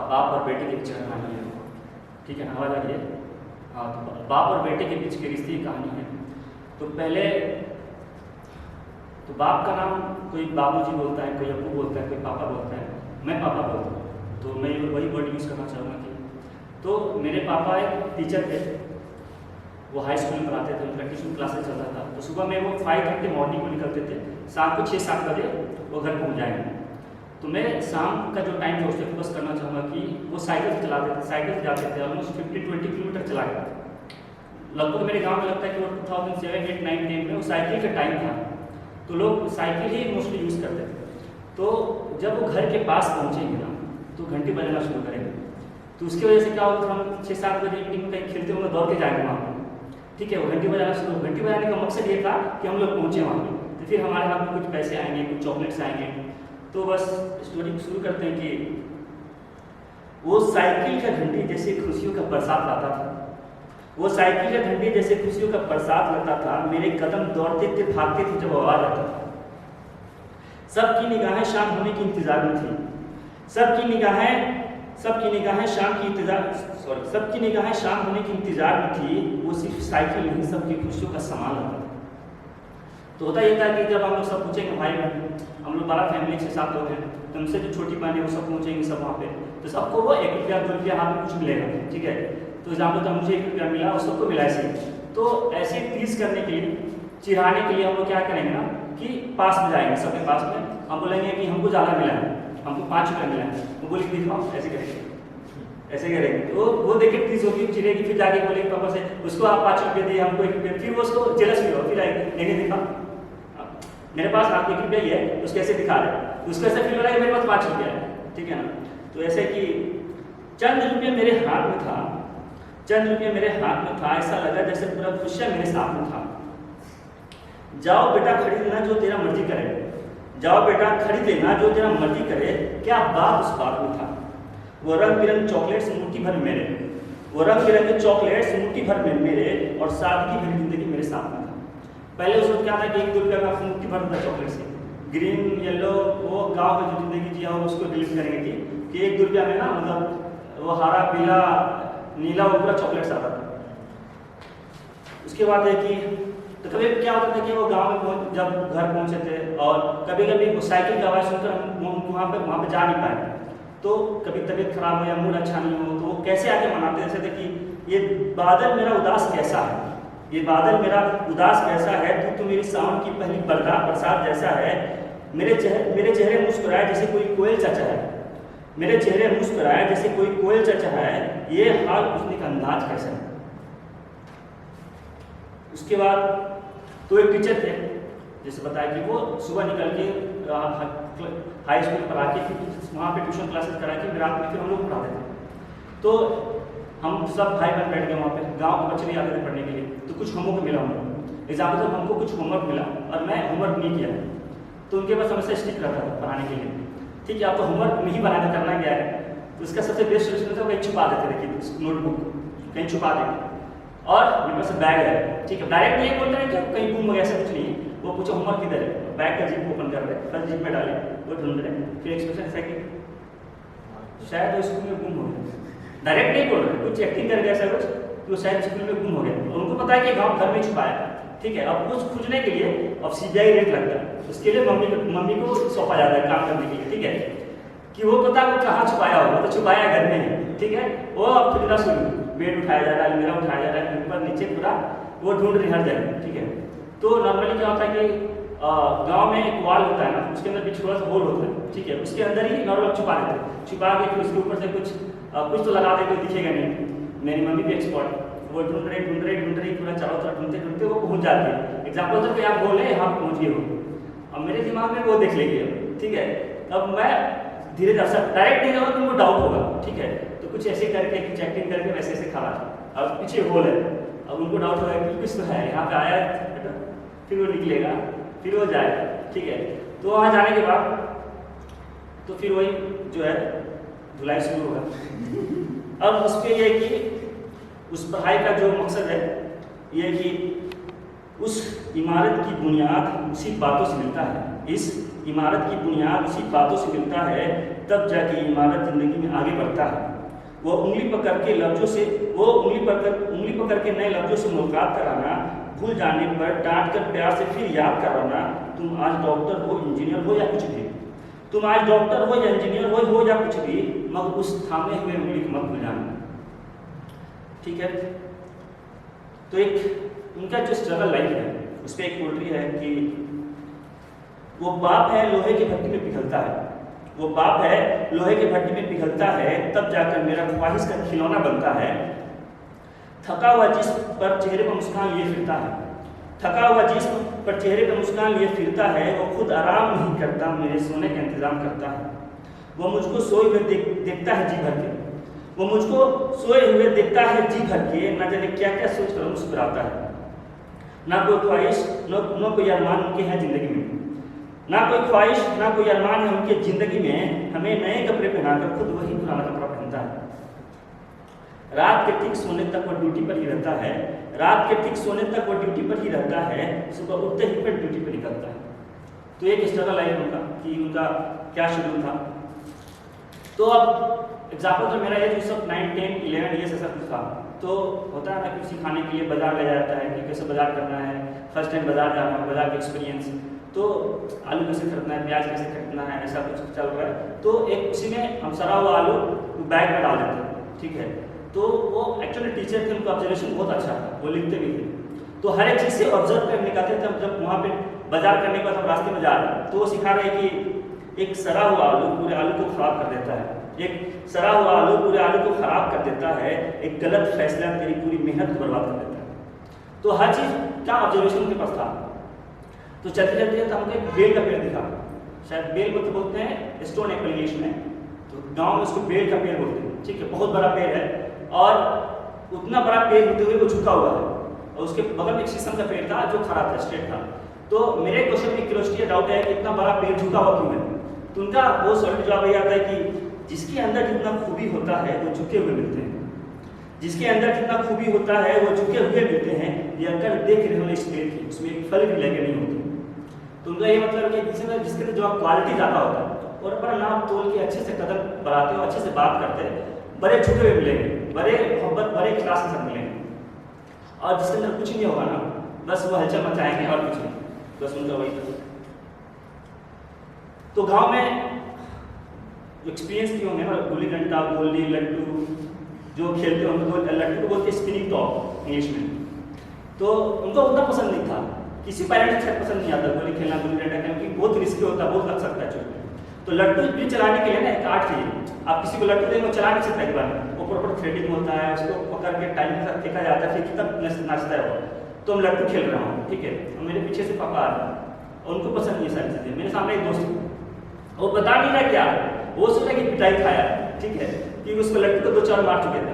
बाप और बेटे के बीच की कहानी है। ठीक है ना, आवाज़ आ रही है? हाँ, तो बाप और बेटे के बीच के रिश्ते की कहानी है। तो पहले तो बाप का नाम कोई बाबूजी बोलता है, कोई अब्बू बोलता है, कोई पापा बोलता है। मैं पापा बोलता हूँ, तो मैं वही वर्ड यूज़ करना चाहूँगा कि तो मेरे पापा एक टीचर थे, वो हाई स्कूल में पढ़ाते थे, उनका ट्यूशन क्लासेस चलता था। तो सुबह में वो 5:30 मॉर्निंग को निकलते थे, शाम को 6-7 बजे वो घर पहुँच जाएंगे। तो मैं शाम का जो टाइम था उस पर फोकस करना चाहूँगा कि वो साइकिल से चलाते थे, साइकिल से जाते थे, ऑलमोस्ट 15-20 किलोमीटर चला गया। लगभग मेरे गांव में लगता है कि वो 2007, 8, 9, 10 में वो साइकिल का टाइम था, तो लोग साइकिल ही मोस्टली यूज़ करते थे। तो जब वो घर के पास पहुँचेंगे ना, तो घंटी बजाना शुरू करेंगे। तो उसकी वजह से क्या होगा, हम 6-7 बजे इवनिंग में कहीं खेलते हुए दौड़ के जाएंगे वहाँ पर। ठीक है, वो घंटी बजाना शुरू, घंटी बजाने का मकसद ये था कि हम लोग पहुँचे वहाँ पर, तो फिर हमारे हाथ में कुछ पैसे आएंगे, कुछ चॉकलेट्स आएंगे। तो बस स्टोरी शुरू करते हैं कि वो साइकिल का घंटी जैसे खुशियों का बरसात लाता था, वो साइकिल का घंटी जैसे खुशियों का बरसात लाता था। मेरे कदम दौड़ते थे, भागते थे जब आवाज आता था। सबकी निगाहें शाम होने की इंतजार में थी, सबकी निगाहें शाम होने की इंतजार में थी। वो सिर्फ साइकिल नहीं, सबकी खुशियों का सामान लाता था। तो होता ये था कि जब हम लोग सब पूछेंगे, भाई बहन हम लोग बड़ा फैमिली 6-7 लोग हैं, तो हमसे जो छोटी बहन है वो सब पहुँचेंगे सब वहाँ पे, तो सबको वो 1 रुपया 2 रुपया हाथ में कुछ मिलेगा। ठीक है, तो एग्जाम्पल तो मुझे 1 रुपया मिला और सबको मिला ऐसे। तो ऐसे टीज करने के लिए, चिढ़ाने के लिए हम लोग क्या करेंगे ना कि पास में जाएंगे, सबके पास में हम बोलेंगे कि हमको ज़्यादा मिला है, हमको 5 रुपया मिला है, वो बोले प्लीज हम ऐसे करेंगे। तो वो देखे प्लीज होगी, चिड़ेगी, फिर जाके बोलेगी पापा से उसको आप 5 रुपये दिए, हमको 1 रुपया, फिर वो उसको जेलस भी हो, फिर आएगी नहीं दिखा मेरे पास हाथ 1 रुपया ही है, उसको ऐसे दिखा रहे, उसको ऐसा फील हो रहा है कि मेरे पास 5 रुपया है। ठीक है ना, तो ऐसे कि चंद रुपये मेरे हाथ में था, ऐसा लगा जैसे पूरा खुशियाँ मेरे साथ में था। जाओ बेटा खरीद लेना जो तेरा मर्जी करे, क्या बात उस बात में था। वो रंग बिरंगे चॉकलेट्स मुट्ठी भर में मेरे, और सादगी भरी जिंदगी मेरे साथ में था। पहले उस वक्त क्या था कि 1-2 रुपया का मुट्ठी भर था चॉकलेट से, ग्रीन येलो, वो गाँव में जो जिंदगी जिया हो उसको डिलीट करेंगे कि 1-2 रुपया में ना, मतलब वो हरा पीला नीला वो पूरा चॉकलेट्स आता था। उसके बाद है कि तो कभी क्या होता था कि वो गांव में जब घर पहुंचे थे, और कभी कभी साइकिल की आवाज़ सुनकर हम वहाँ पे जा नहीं पाए, तो कभी तबीयत खराब हो या मूड अच्छा नहीं हो, तो वो कैसे आके मनाते जैसे थे कि ये बादल मेरा उदास कैसा है, तू तो मेरी सावन की पहली बरसात जैसा है। मेरे चेहरे मुस्कुराए जैसे कोई कोयल चचा है, ये हाल पूछने का अंदाज कैसा है। उसके बाद तो एक टीचर थे, जैसे बताया कि वो सुबह निकल के हाई स्कूल पढ़ा के फिर वहाँ पे ट्यूशन क्लासेस करा के रात में फिर हम लोग पढ़ाते थे। तो हम सब भाई बहन बैठ गए वहाँ पे, गाँव के बच्चे नहीं आते थे पढ़ने के लिए, तो कुछ होमवर्क मिला हमको। एग्जाम्पल जब हमको कुछ होमवर्क मिला और मैं होमवर्क नहीं किया, तो उनके पास हमेशा स्टिक रहता था पढ़ाने के लिए। ठीक है, आप तो होमवर्क नहीं बनाना, करना क्या है, तो उसका सबसे बेस्ट सोल्यूशन था कहीं छुपा देते थे कि नोटबुक कहीं छुपा देंगे। और मेरे पास बैग है, ठीक है, डायरेक्ट नहीं बोलते हैं कि कहीं गुम हो गया, ऐसा कुछ नहीं है। वो पूछो होमवर्क किधर है, बैग का जिप ओपन कर रहे, फर्स्ट जिप में डाले, वो ढूंढ रहे, फिर एक्सप्रेशन ऐसा कि शायद वो स्कूल में गुम हो गया, डायरेक्ट नहीं बोल रहे, कुछ एक्टिंग कर गया ऐसा कुछ, तो शायद स्कूल में गुम हो गया, और उनको पता है कि गाँव घर में छुपाया। ठीक है, अब कुछ खोजने के लिए अब CBI रेट लगता है, उसके लिए मम्मी को सौंपा जाता है काम करने के लिए। ठीक है, कि वो पता वो कहाँ छुपाया होगा, तो छुपाया घर में है। ठीक है, वो अब खुजना शुरू, बेड उठाया जा रहा है, अलमीरा उठाया जा रहा है, ऊपर नीचे पूरा वो ढूंढ रही हर जगह। ठीक है, तो नॉर्मली क्या होता है कि गांव में एक वॉल होता है ना, उसके अंदर भी छोटा सा होल होता है। ठीक है, उसके अंदर ही नॉर्मल छुपा देते हैं, छुपा के फिर उसके ऊपर से कुछ तो लगा दे, कोई दिखेगा नहीं। मेरी मम्मी भी एक्सपर्ट, वो ढूंढ रही पूरा चारों तरफ ढूंढते वो पहुँच जाती है। एग्जाम्पल तो आप बोले यहाँ पहुँच गए हो, अब मेरे दिमाग में वो देख लेंगे। ठीक है, अब मैं धीरे धीरे डायरेक्ट नहीं जाऊँगा, तुमको डाउट होगा। ठीक है, तो कुछ ऐसे करके कुछ एक्टिंग करके वैसे खड़ा, अब पीछे होल है, अब उनको डाउट होगा कि कुछ तो है यहाँ पे आया, फिर वो निकलेगा, फिर वो जाएगा। ठीक है, तो वहाँ जाने के बाद तो फिर वही जो है धुलाई शुरू होगा। अब उस पर यह कि उस पढ़ाई का जो मकसद है ये कि उस इमारत की बुनियाद उसी बातों से मिलता है, इस इमारत की बुनियाद उसी बातों से मिलता है, तब जाके इमारत ज़िंदगी में आगे बढ़ता है। वो उंगली पकड़ के नए लफ्ज़ों से मुलाकात कराना, भूल जाने पर डांट कर प्यार से फिर याद कराना। तुम आज डॉक्टर हो, इंजीनियर हो या कुछ भी, तुम आज डॉक्टर हो या इंजीनियर हो या कुछ भी, मगर उस थामे हुए उंगली को मत भूल जाना। ठीक है। तो एक उनका जो स्ट्रगल लाइफ है उस पर एक पोएट्री है कि वो बाप है लोहे की भट्टी में पिघलता है, वो बाप है लोहे की भट्टी में पिघलता है, तब जाकर मेरा ख्वाहिश का खिलौना बनता है। थका हुआ जिस्म पर चेहरे पर मुस्कान लिए फिरता है, थका हुआ जिस्म पर चेहरे पर मुस्कान लिए फिरता है। वो खुद आराम नहीं करता, मेरे सोने का इंतजाम करता है। वो मुझको सोए हुए देखता है जी भर के, वो मुझको सोए हुए देखता है जी भर के, न जाने क्या क्या सोच कर मुस्कुराता है। ना कोई ख्वाहिश न कोई अरमान उनके हैं जिंदगी में, ना कोई ख्वाहिश ना कोई अरमान है उनके जिंदगी में। हमें नए कपड़े पहनाकर खुद वही पुराना कपड़ा पहनता है। रात के ठीक सोने तक वो ड्यूटी पर ही रहता है, रात के ठीक सोने तक वो ड्यूटी पर ही रहता है, सुबह उठते ही फिर ड्यूटी पर निकलता है। तो एक स्ट्रगल लाइफ उनका कि उनका क्या शेड्यूल था। तो अब एग्जाम्पल तो मेरा ये जो सब 9, 10, 11 ईयर्स ऐसा कुछ था। तो होता है ना कुछ सिखाने के लिए बाजार ले जाता है कि कैसे बाजार करना है, फर्स्ट टाइम बाजार जाना है, बाजार का एक्सपीरियंस, तो आलू कैसे खरीदना है, प्याज कैसे खरीदना है, ऐसा कुछ चल रहा है। तो एक उसी में हम सड़ा हुआ आलू बैग में डाल देते हैं। ठीक है। तो वो एक्चुअली टीचर थे, उनका ऑब्जर्वेशन बहुत अच्छा था, वो लिखते भी थे। तो हर एक चीज़ से ऑब्जर्व कर निकालते थे। जब वहाँ पे बाजार करने के बाद हम रास्ते में जा रहे हैं तो वो सिखा रहे हैं कि एक सड़ा हुआ आलू पूरे आलू को खराब कर देता है, एक सड़ा हुआ आलू पूरे आलू को खराब कर देता है, एक गलत फैसला तेरी पूरी मेहनत को बर्बाद कर देता है। तो हर चीज़ क्या ऑब्जर्वेशन उनके पास था। तो चलते चलते तो हमको एक बेल का पेड़ दिखा, शायद बेल को तो बोलते हैं स्टोन एप्पल इंग्लिश में, तो गांव में उसको बेल का पेड़ बोलते हैं। ठीक है। बहुत बड़ा पेड़ है और उतना बड़ा पेड़ होते हुए वो झुका हुआ है, और उसके बगल में एक शीशम का पेड़ था जो खड़ा था, स्ट्रेट था। तो मेरे क्वेश्चन में क्यूरियोसिटी डाउट है कि इतना बड़ा पेड़ झुका हुआ क्यों है। तो उनका वो सॉलिड जवाब ये आता है कि जिसके अंदर जितना खूबी होता है वो झुके हुए मिलते हैं, जिसके अंदर जितना खूबी होता है वो झुके हुए मिलते हैं। ये अगर देख रहे हो इस पेड़ की, उसमें एक फल भी लगे नहीं होते। तो उनका ये मतलब कि जिसके अंदर जो क्वालिटी ज़्यादा होता है और बड़ा नाप तोल के अच्छे से कदम बढ़ाते हो, अच्छे से बात करते हैं, बड़े झुके हुए मिलेंगे, बड़े मोहब्बत बड़े क्लास के साथ मिलेंगे। और जिसके अंदर कुछ नहीं होगा ना, बस वो हलचल मचाएंगे और कुछ नहीं, बस उनका वही था। तो गांव में एक्सपीरियंस किए होंगे ना, गुल्ली डंडा, गोली, लड्डू जो खेलते होंगे, लड्डू को बोलते स्पिनिंग टॉप इंग्लिश में। तो उनको उतना पसंद नहीं था, किसी पेरेंट्स को पसंद नहीं आता गोली खेलना, गुल्ली डंडा खेलना, क्योंकि बहुत रिस्की होता है, बहुत लग सकता है चोट। तो लड्डू भी चलाने के लिए ना एक आर्ट चाहिए। आप किसी को लड्डू देंगे वो चला नहीं सकता एक बार, वो प्रॉपर थ्रेडिंग होता है, उसको पकड़ के टाइम के साथ फेंका जाता है, फिर तब नाचता है वो। तो हम लड्डू खेल रहा हूँ, ठीक है, और मेरे पीछे से पापा आ रहे हैं और उनको पसंद नहीं सारी चीज़ें। मेरे सामने एक दोस्त वो बता नहीं रहा क्या, वो सोचा कि पिटाई खाया, ठीक है, कि उसको लड्डू को 2-4 मार चुके थे।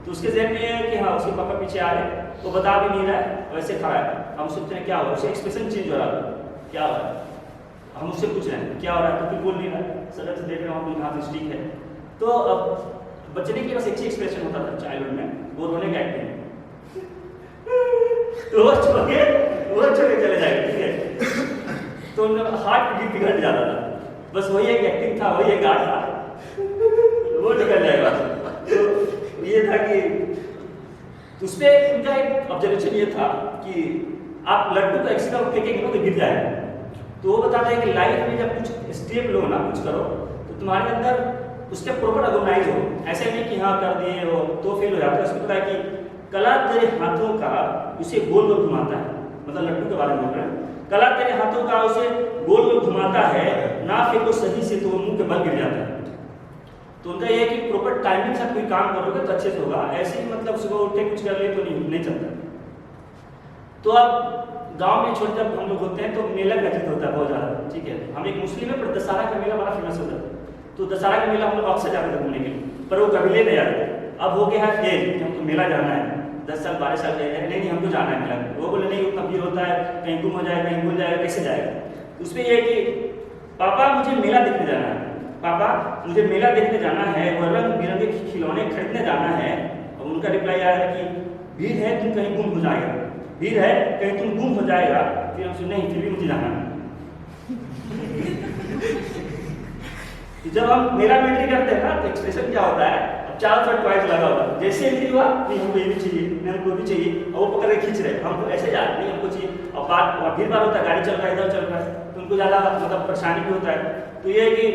तो उसके जहन में ये है कि हाँ उसके पापा पीछे आ रहे, वो बता भी नहीं रहा है, वैसे खड़ा है। हम सोचते हैं क्या हुआ, उससे एक्सप्रेशन चेंज हो रहा है, क्या हो रहा है, हम उससे पूछ रहे हैं क्या हो रहा है, तो फिर बोल नहीं रहा है, सडन से देख रहे हो हम हाथ स्टिक है। तो अब बच्चे के पास एक ही एक्सप्रेशन होता था चाइल्डहुड में, वो रोने का एक्टिंग, तो वो छोड़ के चले जाएंगे, ठीक है। तो उनका हार्ट बीट बिगड़ जाता था, बस वही एक एक्टिंग था, वही एक आर्ट था, वो निकल जाएगा। तो ये था कि उस पर उनका एक ऑब्जर्वेशन ये था कि आप लड्डू को एक्सीडेंट फेंकेंगे तो गिर जाएगा। तो वो बताता है कि लाइफ में जब कुछ स्टेप लो ना, कुछ करो, तो तुम्हारे अंदर उसके प्रॉपर ऑर्गेनाइज हो, ऐसे नहीं कि हाँ कर दिए हो तो फेल हो जाता है। उसको पता है कि कला तेरे हाथों का उसे गोल गोल घुमाता है, मतलब लड्डू के बारे में बोल रहे हैं, कला तेरे हाथों का उसे गोल गोल घुमाता है, ना फेंको सही से तो मुंह के बल गिर जाता है। तो उनका यह है कि प्रॉपर टाइमिंग से कोई काम करोगे तो अच्छे से होगा, ऐसे ही मतलब सुबह उठे कुछ कर ले तो नहीं चलता। तो अब गांव में छोटे जब हम लोग होते हैं तो मेला घटित होता है बहुत ज़्यादा, ठीक है। हम एक मुस्लिम है, पर दशहरा का मेला बड़ा फेमस होता है। तो दशहरा का मेला हम लोग अक्सर जाते थे घूमने के लिए, पर वो कभी ले नहीं जाते। अब हो गया है कि हमको मेला जाना है, 10 साल 12 साल गए, नहीं हमको जाना है मेला। वो बोले नहीं उतना भीड़ होता है, कहीं गुम हो जाएगा, कहीं भूल जाएगा, कैसे जाएगा। उस पर यह कि पापा मुझे मेला देखने जाना है, पापा मुझे मेला देखने जाना है, और रंग बिरंगे खिलौने खरीदने जाना है। और उनका रिप्लाई आया है कि भीड़ है, तुम कहीं गुम हो जाएगा, भीड़ है, कहीं तुम गुम हो जाएगा। फिर हमसे नहीं, फिर भी मुझे जाना है। जब हम मेरा मिलिट्री करते हैं ना तो एक्सप्रेशन क्या होता है, अब चारों तरफ टॉयज लगा हुआ, जैसे एंट्री हुआ नहीं हमको ये भी चाहिए, नहीं हमको भी चाहिए, और वो पकड़ के खींच रहे, हमको ऐसे जा नहीं हमको चाहिए। और बात भीड़ भाड़ होता है, गाड़ी चल रहा है, इधर चल रहा है, तो उनको ज़्यादा मतलब परेशानी भी होता है। तो ये है कि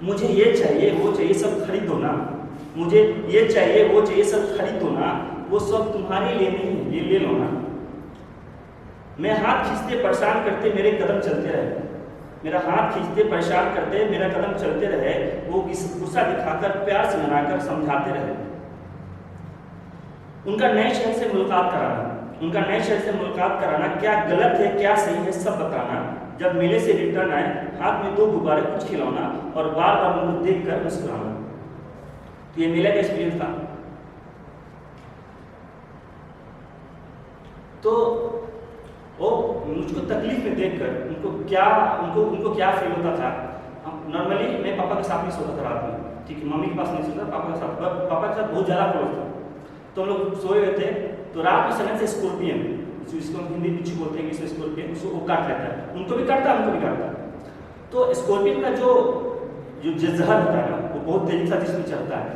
मुझे ये चाहिए वो चाहिए सब खरीदो ना, मुझे ये चाहिए वो चाहिए सब खरीदो ना, वो सब तुम्हारे लिए नहीं है, ये ले लो ना। मैं हाथ खींचते परेशान करते मेरे कदम चलते रहे, मेरा हाथ खींचते परेशान करते मेरा कदम चलते रहे, वो गुस्सा दिखाकर प्यार से मनाकर समझाते रहे। उनका नए शहर से मुलाकात कराना, उनका नए शहर से मुलाकात कराना, क्या गलत है क्या सही है सब बताना। जब मेले से रिटर्न आए, हाथ में 2 गुब्बारे कुछ खिलौना और बार बार उनको देख कर मुस्कुराना। तो ये मेले का एक्सपीरियंस था। तो वो मुझको तकलीफ में देखकर उनको क्या फील होता था। नॉर्मली मैं पापा के साथ नहीं सोता था रात में, ठीक है, मम्मी के पास नहीं सोता, पापा के साथ, पापा के साथ बहुत ज़्यादा क्लोज था। तो हम लोग सोए हुए थे, तो रात में समय से स्कॉर्पियन, जिसको हम हिंदी बिच्छू बोलते हैं, इसमें स्कॉर्पियन, उसको वो काट लेता है, उनको भी काटता है हमको भी काटता है। तो स्कॉर्पियन का जो जहर होता है ना, वो बहुत तेजी से जिसमें चलता है,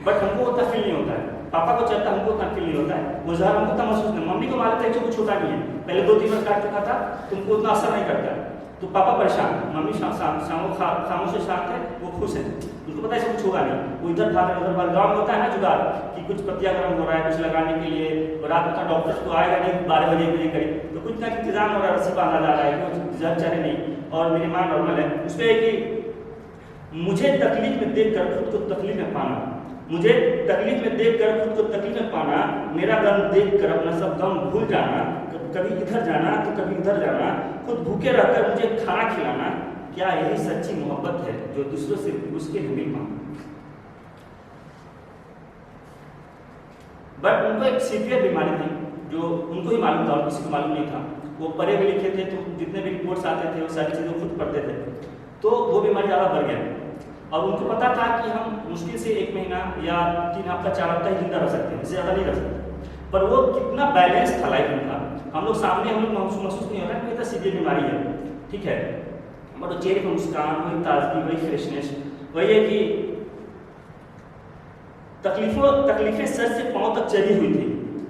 बट हमको उतना फील नहीं होता है। पापा को चलता, हमको उतना फील नहीं होता है, वो जहर हमको उतना महसूस नहीं। मम्मी को मालूम था कि कुछ होता नहीं है, पहले 2-3 बार काट चुका था, तुमको उतना असर नहीं करता है। तो पापा परेशान, मम्मी खामोश से शांत है, वो खुश है, उनको पता है कुछ होगा नहीं। वो इधर भाग उधर भाग, गाँव में होता है ना जुगाड़ कि कुछ पत्तियाँ गर्म हो रहा है कुछ लगाने के लिए, और रात में डॉक्टर तो आएगा नहीं 12 बजे करीब, तो कुछ ना इंतजाम हो रहा है, रस्सी बांधा जा रहा है, कुछ जहर चले नहीं। और मेरी माँ नॉर्मल है, उस पर कि मुझे तकलीफ में देख कर खुद को तकलीफ में पाना, मुझे तकलीफ में देखकर खुद को तकलीफ में पाना, मेरा गम देखकर अपना सब गम भूल जाना, कभी इधर जाना तो कभी इधर जाना, खुद भूखे रहकर मुझे खाना खिलाना, क्या यही सच्ची मोहब्बत है जो दूसरों से उसके लिए मिल पाना। बट उनको एक सीवियर बीमारी थी जो उनको ही मालूम था और किसी को मालूम नहीं था। वो पढ़े हुए लिखे थे, तो जितने भी रिपोर्ट्स आते थे वो सारी चीज़ें खुद पढ़ते थे, तो वो बीमारी ज़्यादा बढ़ गया। और उनको पता था कि हम मुश्किल से 1 महीना या 3 हफ्ता 4 हफ्ता ही जिंदा रह सकते हैं, इससे ज़्यादा नहीं रह सकते। पर वो कितना बैलेंस था लाइफ में था, हम लोग सामने हम लोग महसूस नहीं हो रहा है कि सीरियस बीमारी है, ठीक है, बट चेहरे पर मुस्कान, वही ताजगी, वही फ्रेशनेस, वही है कि तकलीफें सर से पाँव तक चढ़ी हुई थी,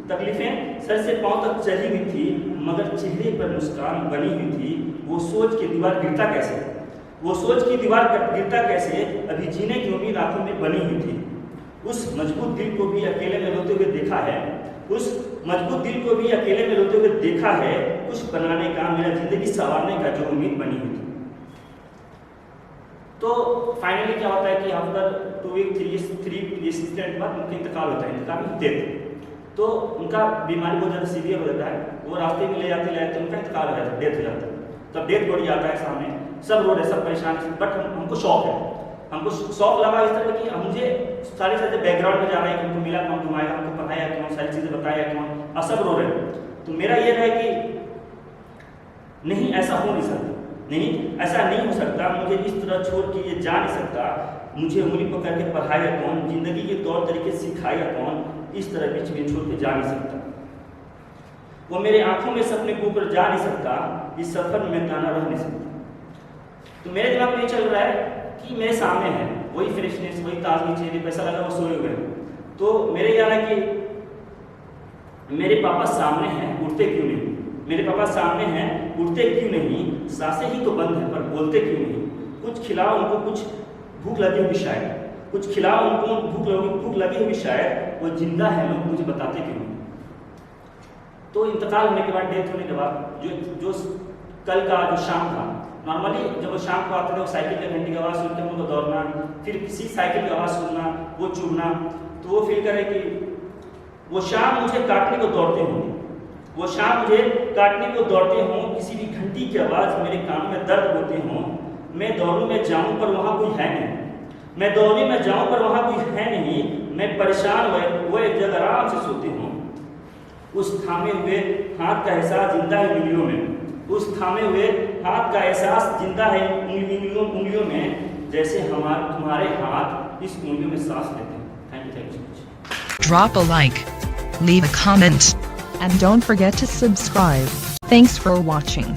तकलीफें सर से पाँव तक चढ़ी हुई थी, मगर चेहरे पर मुस्कान बनी हुई थी। वो सोच की दीवार गिरता कैसे, वो सोच की दीवार गिरता कैसे, अभी जीने की उम्मीद आंखों में बनी हुई थी। उस मजबूत दिल को भी अकेले में रोते हुए देखा है, उस मजबूत दिल को भी अकेले में रोते हुए देखा है, कुछ बनाने का, मेरा जिंदगी संवारने का जो उम्मीद बनी हुई थी। तो फाइनली क्या होता है कि आफ्टर 2 वीक 3 इंसिडेंट बाद उनका इंतकाल होता है, इंतकाल में डेथ। तो उनका बीमारी बहुत ज़्यादा सीवियर हो जाता है, वो रास्ते में ले जाते उनका इंतकाल हो जाता है, डेथ हो जाता है। तब डेथ बॉडी आता है सामने, सब रो रहे, सब परेशान, बट हमको शौक है, हमको शौक लगा इस तरह कि मुझे सारी चीज़ें बैकग्राउंड में जा रहा है कि हमको मिला कौन, घुमाया हमको, पढ़ाया कौन, सारी चीज़ें बताया कौन, और सब रो रहे। तो मेरा ये है कि नहीं ऐसा हो नहीं सकता, नहीं ऐसा नहीं हो सकता, मुझे इस तरह छोड़ के ये जा नहीं सकता, मुझे उंगली पकड़ के पढ़ाया कौन, जिंदगी के तौर तरीके सिखाया कौन, इस तरह बीच में छोड़ के जा नहीं सकता। वो मेरे आंखों में सपने को ऊपर जा नहीं सकता, इस सफर में मैं ताना रह नहीं सकता। तो मेरे दिमाग में ये चल रहा है कि मेरे सामने है वही फ्रेशनेस, वही ताजगी, चेहरे पैसा लगा वो सोए हुए हैं। तो मेरे यार है कि मेरे पापा सामने हैं, उठते क्यों नहीं, मेरे पापा सामने हैं, उठते क्यों नहीं, सांसें ही तो बंद है पर बोलते क्यों नहीं, कुछ खिलाओ उनको, कुछ भूख लगी होगी शायद, कुछ खिलाओ उनको, भूख लगी होगी शायद, वो जिंदा है लोग मुझे बताते क्यों नहीं। तो इंतकाल होने के बाद, डेथ होने के बाद जो कल का जो शाम था, नॉर्मली जब वो शाम को आते थे, वो साइकिल के घंटी की आवाज़ सुन के उनको दौड़ना, फिर किसी साइकिल की आवाज़ सुनना, वो चुभना, तो वो फील करे कि वो शाम मुझे काटने को दौड़ते होंगे, वो शाम मुझे काटने को दौड़ते हों, किसी भी घंटी की आवाज़ मेरे कान में दर्द होते हों, मैं दौड़ूं में जाऊं पर वहाँ कोई है नहीं, मैं दौड़ने में जाऊं पर वहाँ कोई है नहीं, मैं परेशान वो एक जगह आराम से सोते हों, उस थामे हुए हाथ का एहसास जिंदा है उंगलियों में, उस थामे हुए हाथ का एहसास जिंदा है उंगलियों में, जैसे तुम्हारे हाथ इस उंगलियों में सांस लेते हैं। Thank you so much. Drop a like, leave a comment, and don't forget to subscribe. Thanks for watching.